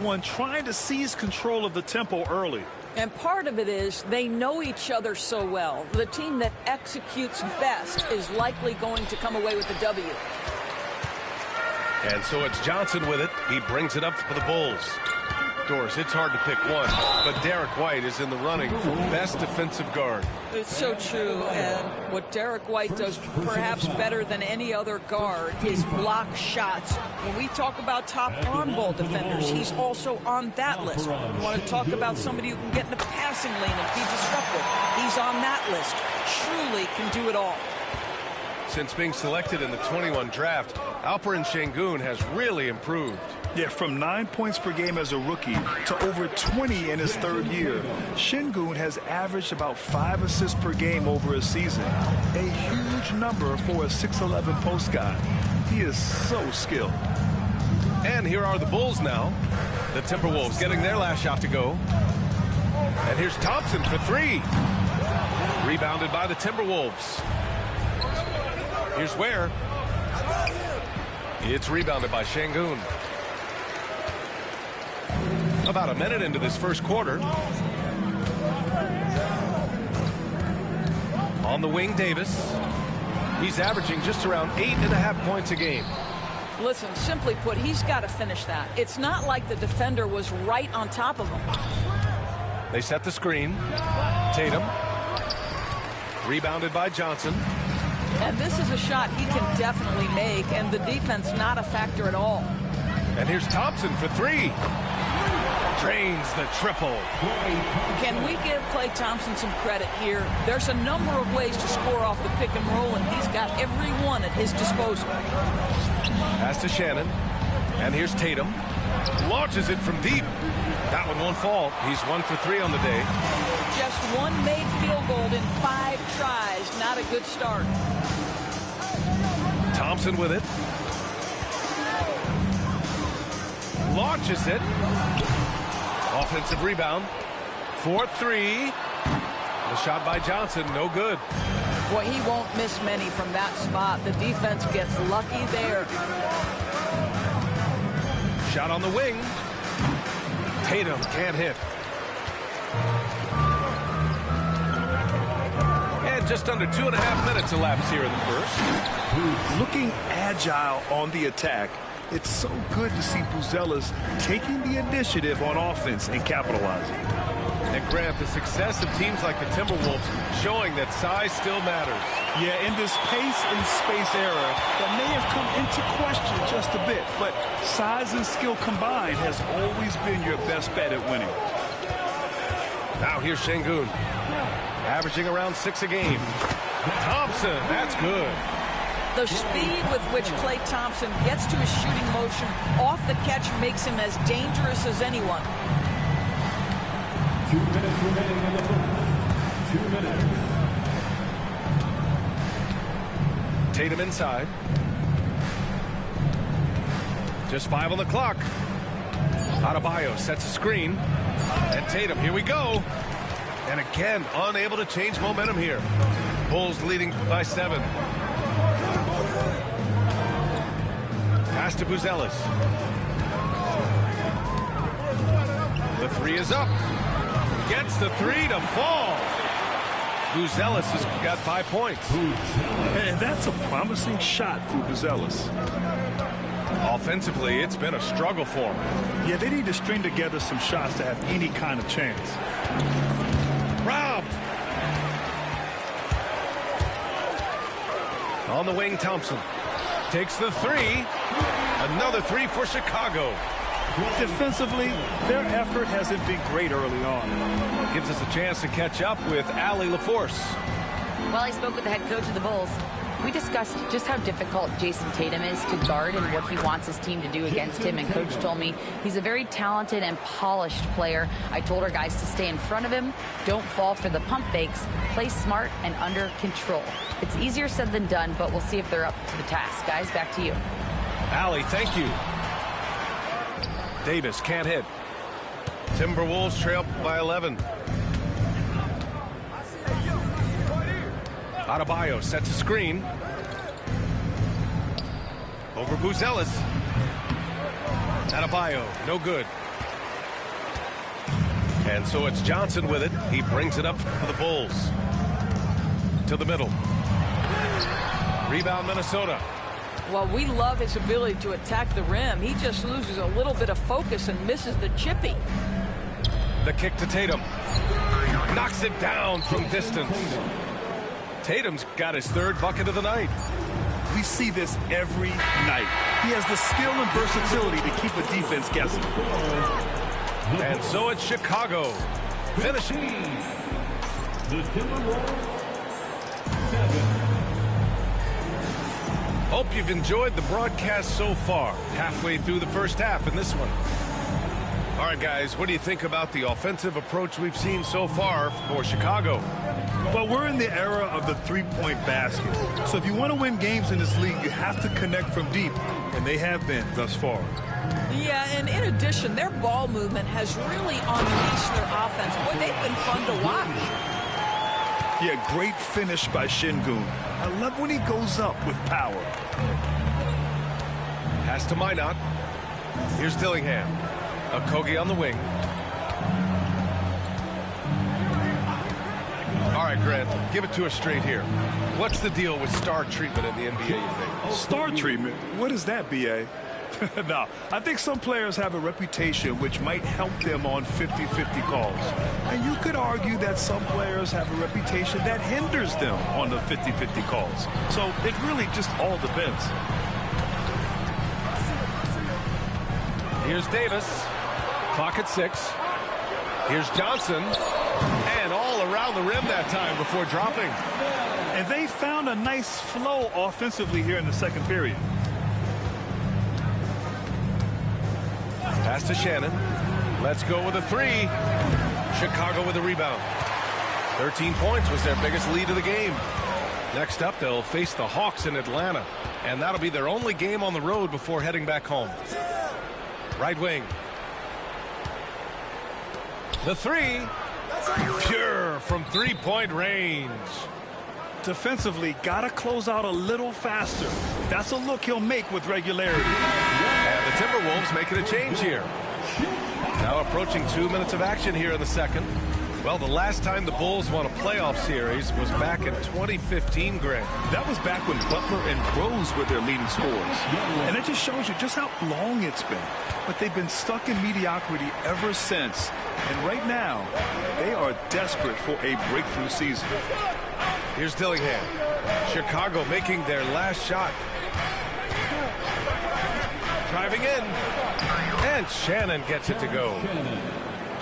One trying to seize control of the tempo early. And part of it is they know each other so well. The team that executes best is likely going to come away with the W. And so it's Johnson with it. He brings it up for the Bulls. Doris, it's hard to pick one, but Derek White is in the running for best defensive guard. It's so true, and what Derek White does perhaps better than any other guard is block shots. When we talk about top on-ball defenders, he's also on that list. You want to talk about somebody who can get in the passing lane and be disruptive. He's on that list. Truly can do it all. Since being selected in the 21 draft, Alperen Sengun has really improved. Yeah, from 9 points per game as a rookie to over 20 in his third year. Sengun has averaged about 5 assists per game over a season. A huge number for a 6'11 post guy. He is so skilled. And here are the Bulls now. The Timberwolves getting their last shot to go. And here's Thompson for three. Rebounded by the Timberwolves. Here's Ware. It's rebounded by Sengun. About a minute into this first quarter. On the wing, Davis. He's averaging just around 8.5 points a game. Listen, simply put, he's got to finish that. It's not like the defender was right on top of him. They set the screen. Tatum. Rebounded by Johnson. And this is a shot he can definitely make, and the defense not a factor at all. And here's Thompson for three. Drains the triple. Can we give Klay Thompson some credit here? There's a number of ways to score off the pick and roll, and he's got every one at his disposal. Pass to Shannon. And here's Tatum. Launches it from deep. That one won't fall. He's 1 for 3 on the day. Just one made field goal in 5 tries. Not a good start. Thompson with it. Launches it. Offensive rebound. 4-3. The shot by Johnson, no good. Boy, he won't miss many from that spot. The defense gets lucky there. Shot on the wing. Tatum can't hit. And just under 2.5 minutes elapsed here in the first. Looking agile on the attack. It's so good to see Buzelis taking the initiative on offense and capitalizing. And Grant, the success of teams like the Timberwolves showing that size still matters. Yeah, in this pace and space era, that may have come into question just a bit, but size and skill combined has always been your best bet at winning. Now here's Sengun, averaging around 6 a game. Thompson, that's good. The speed with which Klay Thompson gets to his shooting motion off the catch makes him as dangerous as anyone. 2 minutes remaining in the first. 2 minutes. Tatum inside. Just 5 on the clock. Adebayo sets a screen. And Tatum, here we go. And again, unable to change momentum here. Bulls leading by 7. Pass to Buzelis. The three is up. Gets the three to fall. Buzelis has got 5 points. And that's a promising shot for Buzelis. Offensively, it's been a struggle for him. Yeah, they need to string together some shots to have any kind of chance. Robbed. On the wing, Thompson takes the three. Another three for Chicago. Defensively, their effort hasn't been great early on. Gives us a chance to catch up with Allie LaForce. Well, I spoke with the head coach of the Bulls. We discussed just how difficult Jason Tatum is to guard and what he wants his team to do against him. And Coach told me he's a very talented and polished player. I told our guys to stay in front of him, don't fall for the pump fakes, play smart and under control. It's easier said than done, but we'll see if they're up to the task. Guys, back to you. Allie, thank you. Davis can't hit. Timberwolves trail by 11. Adebayo sets a screen. Over Buzelis. Adebayo, no good. And so it's Johnson with it. He brings it up for the Bulls. To the middle. Rebound, Minnesota. Well, we love his ability to attack the rim. He just loses a little bit of focus and misses the chippy. The kick to Tatum. Knocks it down from distance. Tatum's got his third bucket of the night. We see this every night. He has the skill and versatility to keep a defense guessing. And so it's Chicago finishing. The Timberwolves 7. Hope you've enjoyed the broadcast so far. Halfway through the first half in this one. All right, guys, what do you think about the offensive approach we've seen so far for Chicago? Well, we're in the era of the three-point basket. So if you want to win games in this league, you have to connect from deep, and they have been thus far. Yeah, and in addition, their ball movement has really unleashed their offense. Boy, they've been fun to watch. Yeah, great finish by Şengün. I love when he goes up with power. Pass to Minot. Here's Dillingham. Okogie on the wing. All right, Grant, give it to us straight here. What's the deal with star treatment in the NBA, you think? Star treatment? What is that, B.A.? No, I think some players have a reputation which might help them on 50-50 calls. And you could argue that some players have a reputation that hinders them on the 50-50 calls. So it really just all depends. Here's Davis. Clock at 6. Here's Johnson. And all around the rim that time before dropping. And they found a nice flow offensively here in the second period. Pass to Shannon. Let's go with a 3. Chicago with a rebound. 13 points was their biggest lead of the game. Next up, they'll face the Hawks in Atlanta. And that'll be their only game on the road before heading back home. Right wing. The 3. Pure from three-point range. Defensively, got to close out a little faster. That's a look he'll make with regularity. And the Timberwolves making a change here. Now approaching 2 minutes of action here in the second. Well, the last time the Bulls won a playoff series was back in 2015, Grant. That was back when Butler and Rose were their leading scorers. And it just shows you just how long it's been. But they've been stuck in mediocrity ever since. And right now, they are desperate for a breakthrough season. Here's Dillingham. Chicago making their last shot. Driving in. And Shannon gets it to go.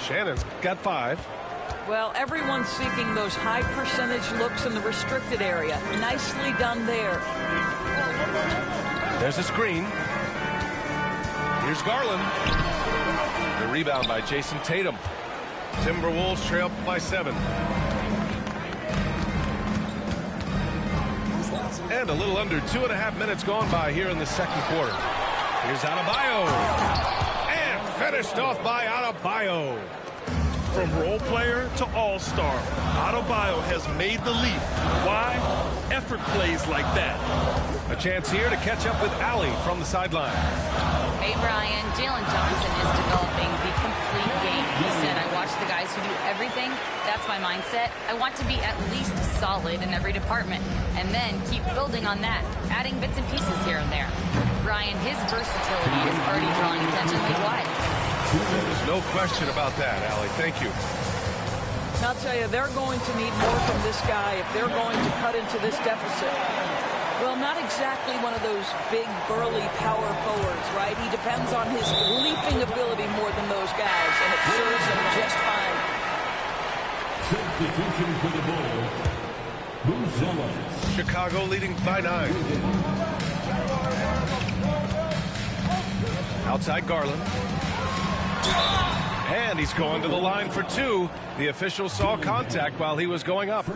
Shannon's got 5. Well, everyone's seeking those high percentage looks in the restricted area. Nicely done there. There's a screen. Here's Garland. The rebound by Jason Tatum. Timberwolves trail by 7. And a little under 2.5 minutes gone by here in the second quarter. Here's Adebayo. And finished off by Adebayo. From role player to all-star, Adebayo has made the leap. Why? Effort plays like that. A chance here to catch up with Allie from the sideline. Hey, Brian, Jalen Johnson is developing the complete game. He said, I watch the guys who do everything. That's my mindset. I want to be at least solid in every department and then keep building on that, adding bits and pieces here and there. Brian, his versatility is already drawing attention league-wide. There's no question about that, Allie. Thank you. I'll tell you, they're going to need more from this guy if they're going to cut into this deficit. Well, not exactly one of those big, burly power forwards, right? He depends on his leaping ability more than those guys, and it serves him just fine. Substitution for the Bulls. Bouzelis. Chicago leading by 9. Outside Garland. And he's going to the line for 2. The official saw contact while he was going up.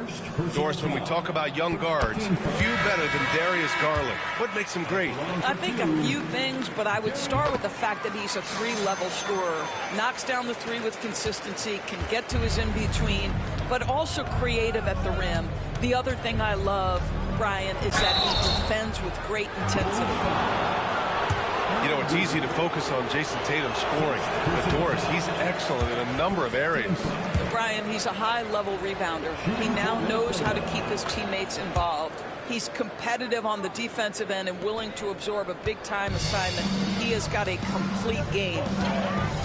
Doris, when we talk about young guards, few better than Darius Garland. What makes him great? I think a few things, but I would start with the fact that he's a 3-level scorer. Knocks down the 3 with consistency, can get to his in-between, but also creative at the rim. The other thing I love, Brian, is that he defends with great intensity. You know, it's easy to focus on Jason Tatum scoring, but Doris, he's excellent in a number of areas. Brian, he's a high-level rebounder. He now knows how to keep his teammates involved. He's competitive on the defensive end and willing to absorb a big-time assignment. He has got a complete game.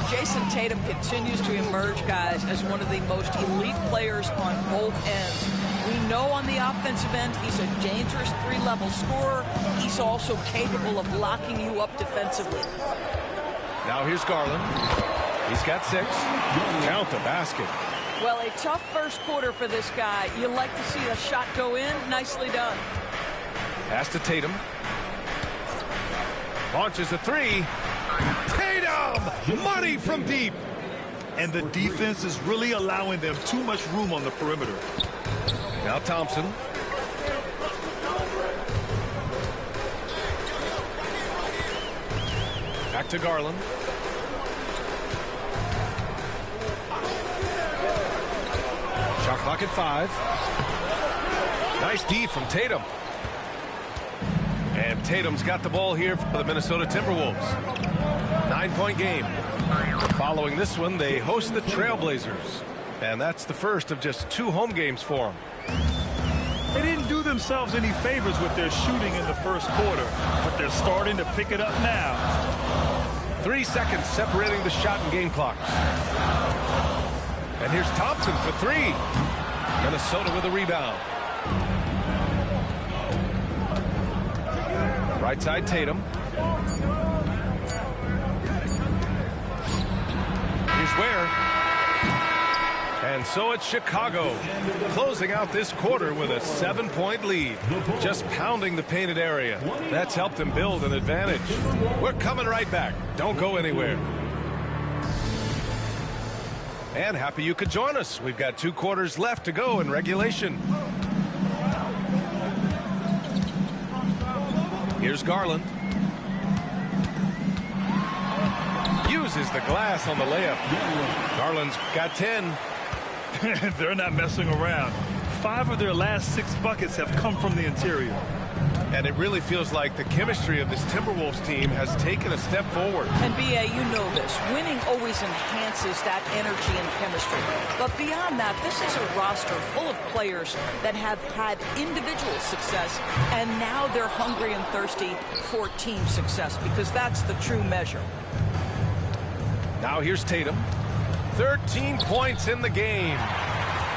Jason Tatum continues to emerge, guys, as one of the most elite players on both ends. We know on the offensive end, he's a dangerous three-level scorer. He's also capable of locking you up defensively. Now here's Garland. He's got 6. Count the basket. Well, a tough first quarter for this guy. You like to see a shot go in. Nicely done. Pass to Tatum. Launches a 3. Tatum! Money from deep. And the defense is really allowing them too much room on the perimeter. Now Thompson. Back to Garland. Shot clock at 5. Nice D from Tatum. And Tatum's got the ball here for the Minnesota Timberwolves. 9-point game. Following this one, they host the Trailblazers. And that's the first of just 2 home games for them. They didn't do themselves any favors with their shooting in the first quarter, but they're starting to pick it up now. 3 seconds separating the shot and game clocks. And here's Thompson for 3. Minnesota with a rebound. Right side Tatum. Here's Ware. And so it's Chicago closing out this quarter with a 7-point lead. Just pounding the painted area. That's helped them build an advantage. We're coming right back. Don't go anywhere. And happy you could join us. We've got 2 quarters left to go in regulation. Here's Garland. Uses the glass on the layup. Garland's got 10. They're not messing around. 5 of their last 6 buckets have come from the interior. And it really feels like the chemistry of this Timberwolves team has taken a step forward. And B.A., you know this. Winning always enhances that energy and chemistry. But beyond that, this is a roster full of players that have had individual success, and now they're hungry and thirsty for team success, because that's the true measure. Now here's Tatum. 13 points in the game.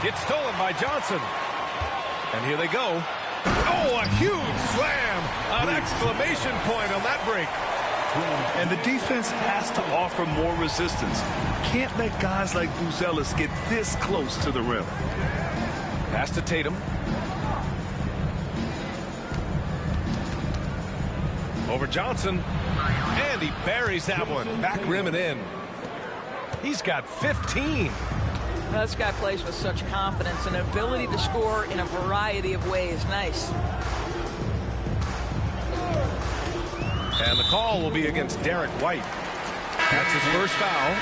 Gets stolen by Johnson. And here they go. Oh, a huge slam. An exclamation point on that break. And the defense has to offer more resistance. Can't let guys like Buzelis get this close to the rim. Pass to Tatum. Over Johnson. And he buries that one. Back rim and in. He's got 15. This guy plays with such confidence and ability to score in a variety of ways. Nice. And the call will be against Derek White. That's his first foul.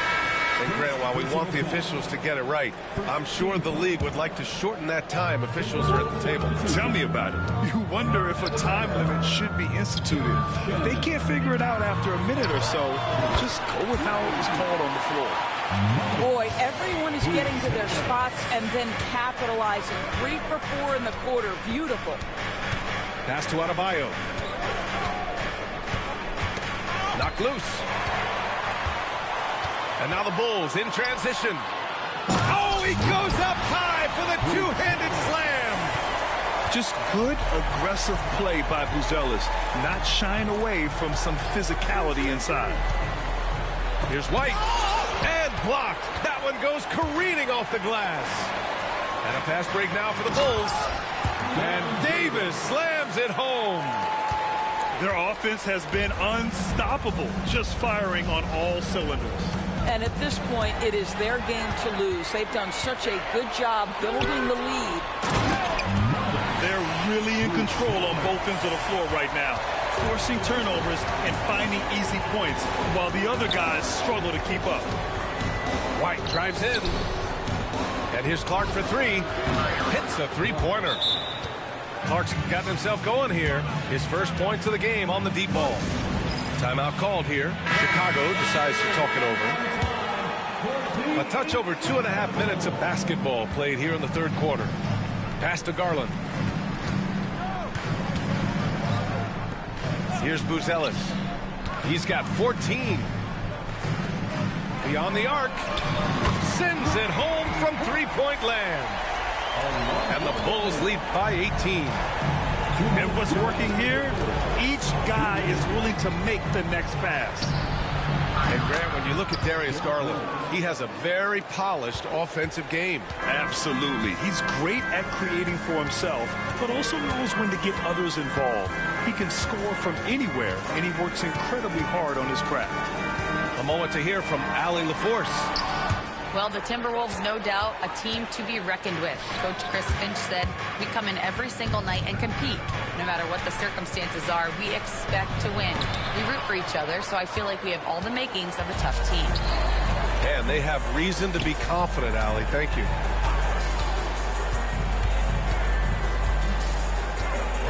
And Grant, while we want the officials to get it right, I'm sure the league would like to shorten that time officials are at the table. Tell me about it. You wonder if a time limit should be instituted. If they can't figure it out after a minute or so, just go with how it was called on the floor. Boy, everyone is getting to their spots and then capitalizing. 3 for 4 in the quarter. Beautiful. Pass to Adebayo. Knocked loose. And now the Bulls in transition. Oh, he goes up high for the 2-handed slam. Just good, aggressive play by Buzelis, not shying away from some physicality inside. Here's White. And blocked. That one goes careening off the glass. And a fast break now for the Bulls. And Davis slams it home. Their offense has been unstoppable, just firing on all cylinders. And at this point, it is their game to lose. They've done such a good job building the lead. They're really in control on both ends of the floor right now, forcing turnovers and finding easy points, while the other guys struggle to keep up. White drives in. And here's Clark for 3. Hits a 3-pointer. Clark's gotten himself going here. His first points of the game on the deep ball. Timeout called here. Chicago decides to talk it over. A touch over 2.5 minutes of basketball played here in the third quarter. Pass to Garland. Here's Buzelis. He's got 14. Beyond the arc. Sends it home from three-point land. And the Bulls lead by 18. And what's working here? Each guy is willing to make the next pass. And Grant, when you look at Darius Garland, he has a very polished offensive game. Absolutely. He's great at creating for himself, but also knows when to get others involved. He can score from anywhere, and he works incredibly hard on his craft. A moment to hear from Allie LaForce. Well, the Timberwolves, no doubt, a team to be reckoned with. Coach Chris Finch said, we come in every single night and compete. No matter what the circumstances are, we expect to win. We root for each other, so I feel like we have all the makings of a tough team. And they have reason to be confident, Allie. Thank you.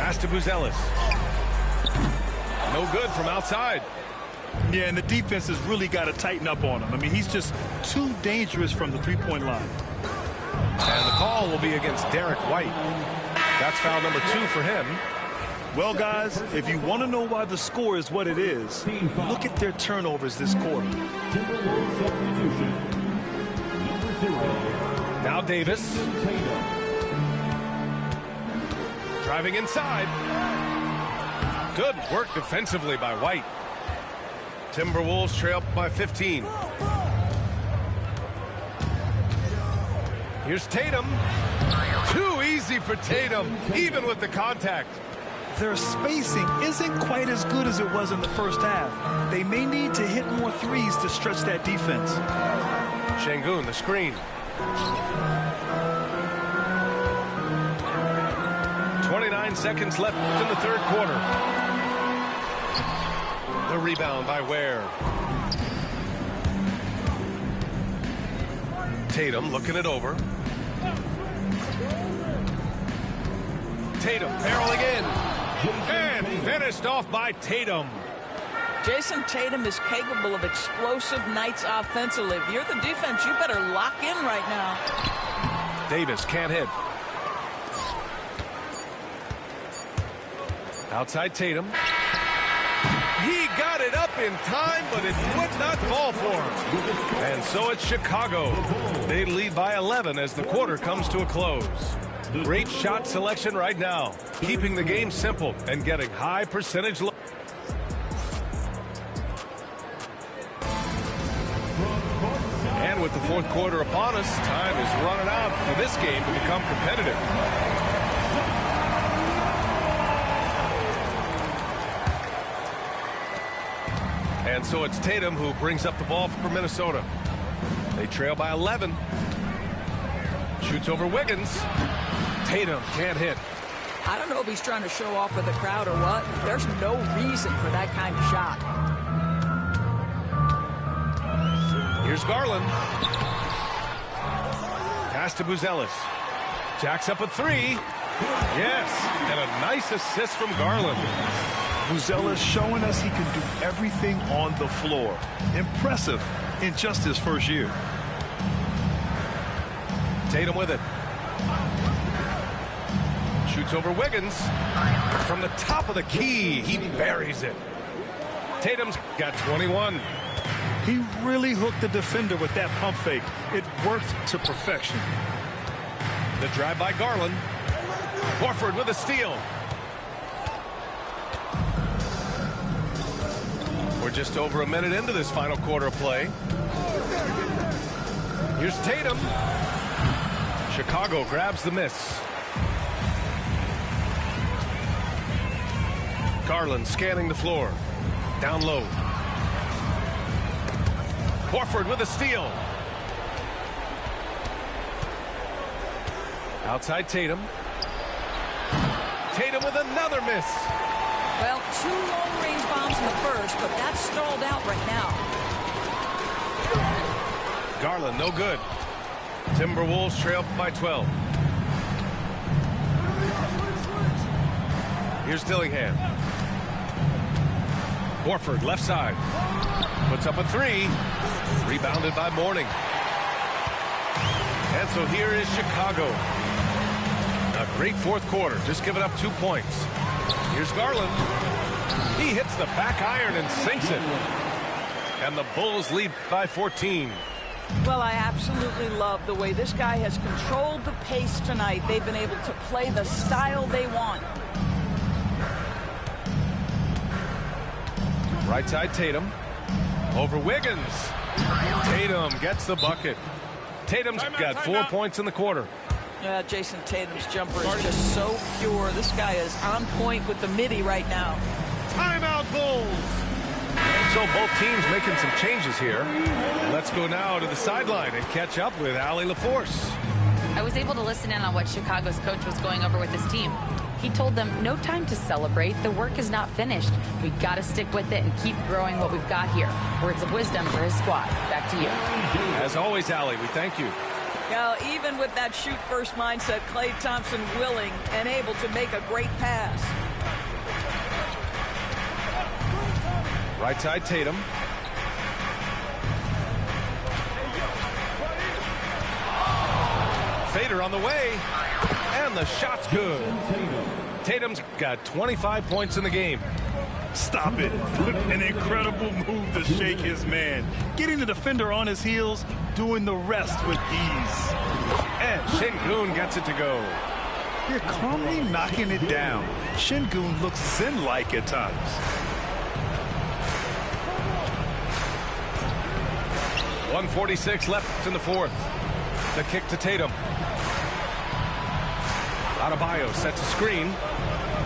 Pass to Buzelis. No good from outside. Yeah, and the defense has really got to tighten up on him. I mean, he's just too dangerous from the three-point line. And the call will be against Derek White. That's foul number 2 for him. Well, guys, if you want to know why the score is what it is, look at their turnovers this quarter. Now Davis. Driving inside. Good work defensively by White. Timberwolves trail by 15. Here's Tatum. Too easy for Tatum, even with the contact. Their spacing isn't quite as good as it was in the first half. They may need to hit more threes to stretch that defense. Şengün, the screen. 29 seconds left in the third quarter. The rebound by Ware. Tatum looking it over. Tatum barreling in. And finished off by Tatum. Jason Tatum is capable of explosive nights offensively. If you're the defense, you better lock in right now. Davis can't hit. Outside Tatum. He got it up in time, but it would not fall for him. And so it's Chicago. They lead by 11 as the quarter comes to a close. Great shot selection right now, keeping the game simple and getting high percentage. And with the fourth quarter upon us, time is running out for this game to become competitive. And so it's Tatum who brings up the ball for Minnesota. They trail by 11. Shoots over Wiggins. Tatum can't hit. I don't know if he's trying to show off for the crowd or what. There's no reason for that kind of shot. Here's Garland. Pass to Buzelis. Jacks up a 3. Yes, and a nice assist from Garland. Buzelis showing us he can do everything on the floor. Impressive in just his first year. Tatum with it. Shoots over Wiggins. From the top of the key, he buries it. Tatum's got 21. He really hooked the defender with that pump fake. It worked to perfection. The drive by Garland. Horford with a steal. We're just over a minute into this final quarter of play. Here's Tatum. Chicago grabs the miss. Garland scanning the floor. Down low. Horford with a steal. Outside Tatum. Tatum with another miss. Well, 2 long-range bombs in the first, but that's stalled out right now. Garland, no good. Timberwolves trail by 12. Here's Dillingham. Horford, left side. Puts up a three. Rebounded by Mourning. And so here is Chicago. A great fourth quarter, just giving up 2 points. Here's Garland. He hits the back iron and sinks it. And the Bulls lead by 14. Well, I absolutely love the way this guy has controlled the pace tonight. They've been able to play the style they want. Right side, Tatum. Over Wiggins. Tatum gets the bucket. Tatum's got 4 points in the quarter. Yeah, Jason Tatum's jumper is just so pure. This guy is on point with the midi right now. Timeout, Bulls. And so both teams making some changes here. Let's go now to the sideline and catch up with Allie LaForce. I was able to listen in on what Chicago's coach was going over with his team. He told them, no time to celebrate. The work is not finished. We've got to stick with it and keep growing what we've got here. Words of wisdom for his squad. Back to you. As always, Allie, we thank you. Now, even with that shoot-first mindset, Klay Thompson willing and able to make a great pass. Right side, Tatum. Fader on the way. And the shot's good. Tatum's got 25 points in the game. Stop it. An incredible move to shake his man. Getting the defender on his heels, doing the rest with ease. And Şengün gets it to go. They're calmly knocking it down. Şengün looks zen-like at times. .146 left in the fourth. The kick to Tatum. Adebayo sets a screen.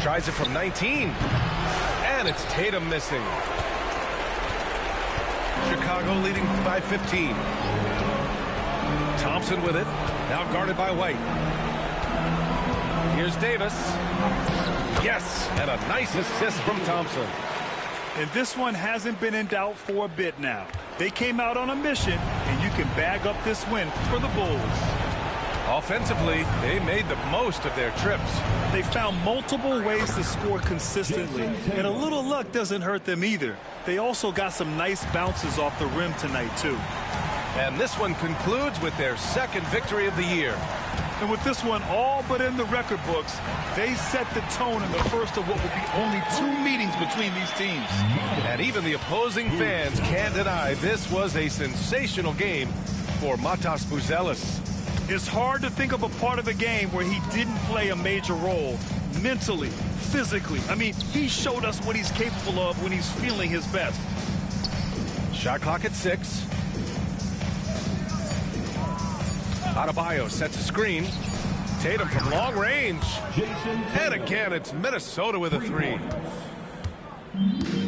Tries it from 19. And it's Tatum missing. Chicago leading by 15. Thompson with it. Now guarded by White. Here's Davis. Yes, and a nice assist from Thompson. And this one hasn't been in doubt for a bit now. They came out on a mission, and you can bag up this win for the Bulls. Offensively, they made the most of their trips. They found multiple ways to score consistently, and a little luck doesn't hurt them either. They also got some nice bounces off the rim tonight, too. And this one concludes with their second victory of the year. And with this one all but in the record books, they set the tone in the first of what will be only 2 meetings between these teams. And even the opposing fans can't deny this was a sensational game for Matas Buzelis. It's hard to think of a part of the game where he didn't play a major role mentally, physically. I mean, he showed us what he's capable of when he's feeling his best. Shot clock at 6. Adebayo sets a screen. Tatum from long range. And again, it's Minnesota with a 3.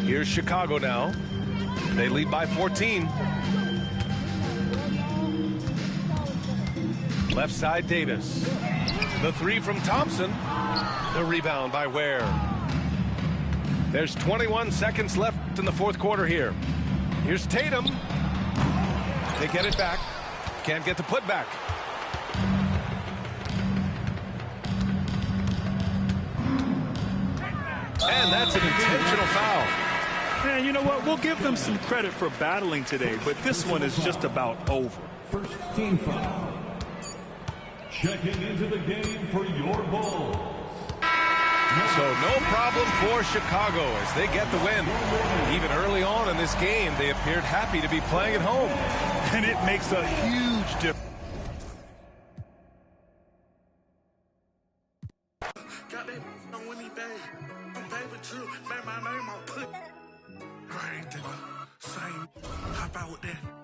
Here's Chicago now. They lead by 14. Left side, Davis. The 3 from Thompson. The rebound by Ware. There's 21 seconds left in the fourth quarter here. Here's Tatum. They get it back. Can't get the putback. And that's an intentional foul. And you know what? We'll give them some credit for battling today, but this one is just about over. First team foul. Checking into the game for your Bulls. So no problem for Chicago as they get the win. Even early on in this game, they appeared happy to be playing at home. And it makes a huge difference. Got that on Winnie Bay. On paper true, make my name on put. Right, same. Hop out with that.